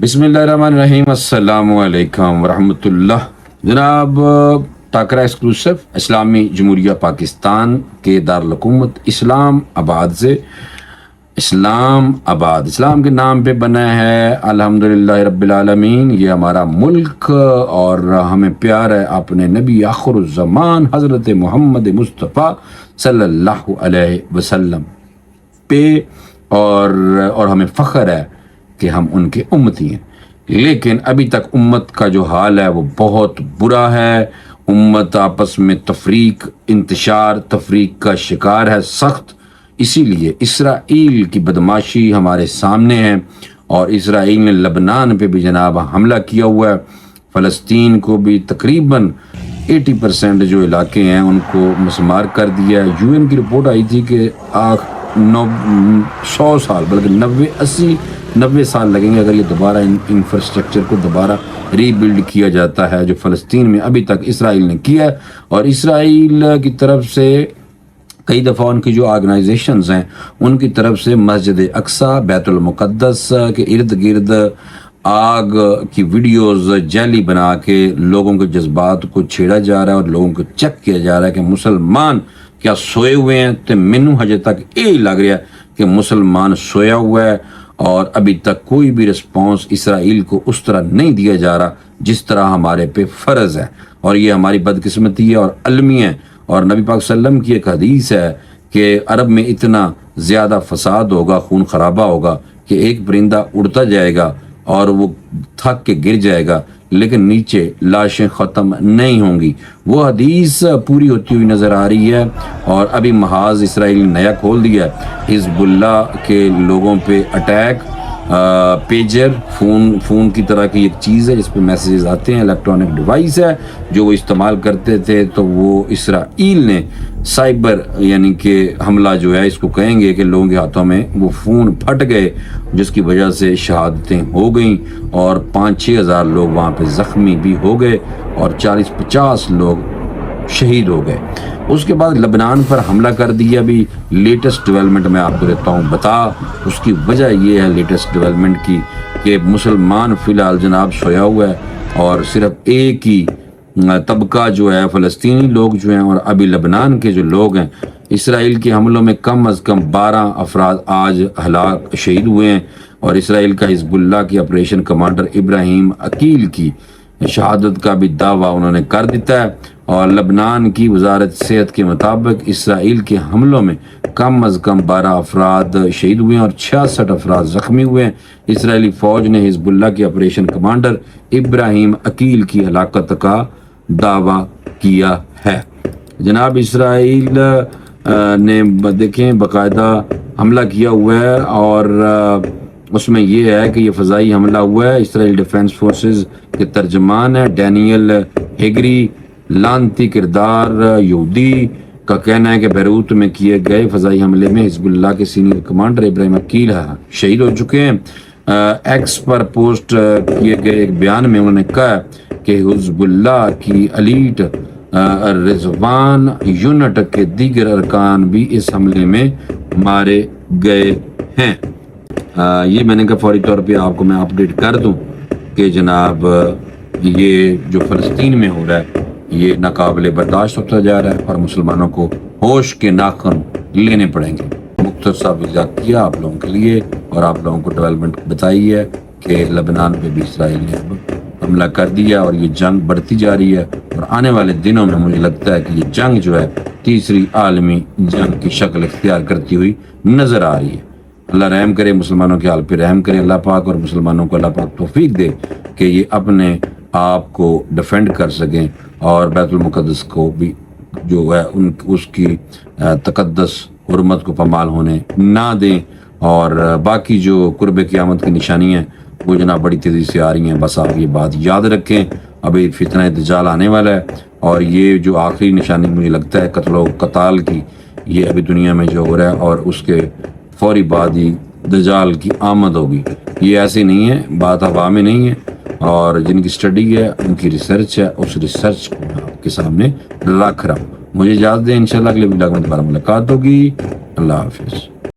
بسم اللہ الرحمن الرحیم، السلام علیکم ورحمۃ اللہ۔ جناب ٹاکرا ایکسکلوسیو اسلامی جمہوریہ پاکستان کے دارالحکومت اسلام آباد سے اسلام آباد اسلام کے نام پہ بنا ہے الحمدللہ رب العالمین۔ یہ ہمارا ملک اور ہمیں پیار ہے اپنے نبی آخر الزمان حضرت محمد مصطفیٰ صلی اللہ علیہ وسلم پہ، اور ہمیں فخر ہے کہ ہم ان کے امتی ہیں۔ لیکن ابھی تک امت کا جو حال ہے وہ بہت برا ہے۔ امت آپس میں انتشار تفریق کا شکار ہے سخت۔ اسی لیے اسرائیل کی بدماشی ہمارے سامنے ہے، اور اسرائیل نے لبنان پہ بھی جناب حملہ کیا ہوا ہے۔ فلسطین کو بھی تقریباً 80% جو علاقے ہیں ان کو مسمار کر دیا ہے۔ UN کی رپورٹ آئی تھی کہ 100 سال بلکہ 90 سال لگیں گے اگر یہ دوبارہ انفراسٹرکچر کو دوبارہ ری بلڈ کیا جاتا ہے جو فلسطین میں ابھی تک اسرائیل نے کیا ہے۔ اور اسرائیل کی طرف سے کئی دفعہ ان کی جو آرگنائزیشنز ہیں ان کی طرف سے مسجد اقصی بیت المقدس کے ارد گرد آگ کی ویڈیوز جعلی بنا کے لوگوں کے جذبات کو چھیڑا جا رہا ہے، اور لوگوں کو چیک کیا جا رہا ہے کہ مسلمان کیا سوئے ہوئے ہیں۔ تو مینوں ہجے تک یہی لگ رہا ہے کہ مسلمان سویا ہوا ہے، اور ابھی تک کوئی بھی رسپانس اسرائیل کو اس طرح نہیں دیا جا رہا جس طرح ہمارے پہ فرض ہے، اور یہ ہماری بدقسمتی ہے اور المی ہے۔ اور نبی پاک صلی اللہ علیہ وسلم کی ایک حدیث ہے کہ عرب میں اتنا زیادہ فساد ہوگا، خون خرابہ ہوگا کہ ایک پرندہ اڑتا جائے گا اور وہ تھک کے گر جائے گا لیکن نیچے لاشیں ختم نہیں ہوں گی۔ وہ حدیث پوری ہوتی ہوئی نظر آ رہی ہے، اور ابھی محاذ اسرائیل نے نیا کھول دیا ہے حزب اللہ کے لوگوں پہ اٹیک۔ پیجر فون کی طرح کی ایک چیز ہے جس پہ میسیجز آتے ہیں، الیکٹرانک ڈیوائس ہے جو وہ استعمال کرتے تھے۔ تو وہ اسرائیل نے سائبر یعنی کہ حملہ جو ہے اس کو کہیں گے کہ لوگوں کے ہاتھوں میں وہ فون پھٹ گئے، جس کی وجہ سے شہادتیں ہو گئیں، اور 5-6 ہزار لوگ وہاں پہ زخمی بھی ہو گئے، اور 40-50 لوگ شہید ہو گئے۔ اس کے بعد لبنان پر حملہ کر دیا۔ بھی لیٹسٹ ڈیولپمنٹ میں آپ کو دیتا ہوں بتا۔ اس کی وجہ یہ ہے لیٹسٹ ڈیولپمنٹ کی کہ مسلمان فی الحال جناب سویا ہوا ہے، اور صرف ایک ہی طبقہ جو ہے فلسطینی لوگ جو ہیں، اور ابھی لبنان کے جو لوگ ہیں اسرائیل کے حملوں میں کم از کم 12 افراد آج شہید ہوئے ہیں، اور اسرائیل کا حزب اللہ کی آپریشن کمانڈر ابراہیم عقیل کی شہادت کا بھی دعویٰ انہوں نے کر دیتا ہے۔ اور لبنان کی وزارت صحت کے مطابق اسرائیل کے حملوں میں کم از کم 12 افراد شہید ہوئے ہیں اور 66 افراد زخمی ہوئے ہیں۔ اسرائیلی فوج نے حزب اللہ کے آپریشن کمانڈر ابراہیم عقیل کی ہلاکت کا دعویٰ کیا ہے۔ جناب اسرائیل نے دیکھیں باقاعدہ حملہ کیا ہوا ہے، اور اس میں یہ ہے کہ یہ فضائی حملہ ہوا ہے۔ اسرائیل ڈیفنس فورسز کے ترجمان ہے ڈینیل ہیگری، لانتی کردار یہودی کا کہنا ہے کہ بیروت میں کیے گئے فضائی حملے میں حزب اللہ کے سینئر کمانڈر ابراہیم عقیل شہید ہو چکے ہیں۔ ایکس پر پوسٹ کیے گئے ایک بیان میں انہوں نے کہا کہ حزب اللہ کی ایلیٹ رضوان یونٹ کے دیگر ارکان بھی اس حملے میں مارے گئے ہیں۔ یہ میں نے کہا فوری طور پہ آپ کو میں اپڈیٹ کر دوں کہ جناب یہ جو فلسطین میں ہو رہا ہے یہ ناقابل برداشت ہوتا جا رہا ہے، اور مسلمانوں کو ہوش کے ناخن لینے پڑیں گے۔ مختصر وضاحت کیا آپ لوگوں کے لیے، اور آپ لوگوں کو ڈیولپمنٹ بتائی ہے کہ لبنان پہ بھی اسرائیل نے حملہ کر دیا، اور یہ جنگ بڑھتی جا رہی ہے، اور آنے والے دنوں میں مجھے لگتا ہے کہ یہ جنگ جو ہے تیسری عالمی جنگ کی شکل اختیار کرتی ہوئی نظر آ رہی ہے۔ اللہ رحم کرے، مسلمانوں کے حال پہ رحم کرے اللہ پاک، اور مسلمانوں کو اللہ پاک توفیق دے کہ یہ اپنے آپ کو ڈیفینڈ کر سکیں، اور بیت المقدس کو بھی جو ہے اس کی تقدس حرمت کو پامال ہونے نہ دیں۔ اور باقی جو قرب قیامت کی نشانیاں ہیں وہ جناب بڑی تیزی سے آ رہی ہیں، بس آپ یہ بات یاد رکھیں۔ ابھی فتنہ دجال آنے والا ہے، اور یہ جو آخری نشانی مجھے لگتا ہے قتل و قتال کی، یہ ابھی دنیا میں جو ہو رہا ہے، اور اس کے فوری بعد ہی دجال کی آمد ہوگی۔ یہ ایسے نہیں ہے، بات ہوا میں نہیں ہے، اور جن کی سٹڈی ہے ان کی ریسرچ ہے، اس ریسرچ کو میں آپ کے سامنے رکھ رہا ہوں۔ مجھے اجازت دیں، انشاءاللہ اگلے ولاگ میں دوبارہ ملاقات ہوگی۔ اللہ حافظ۔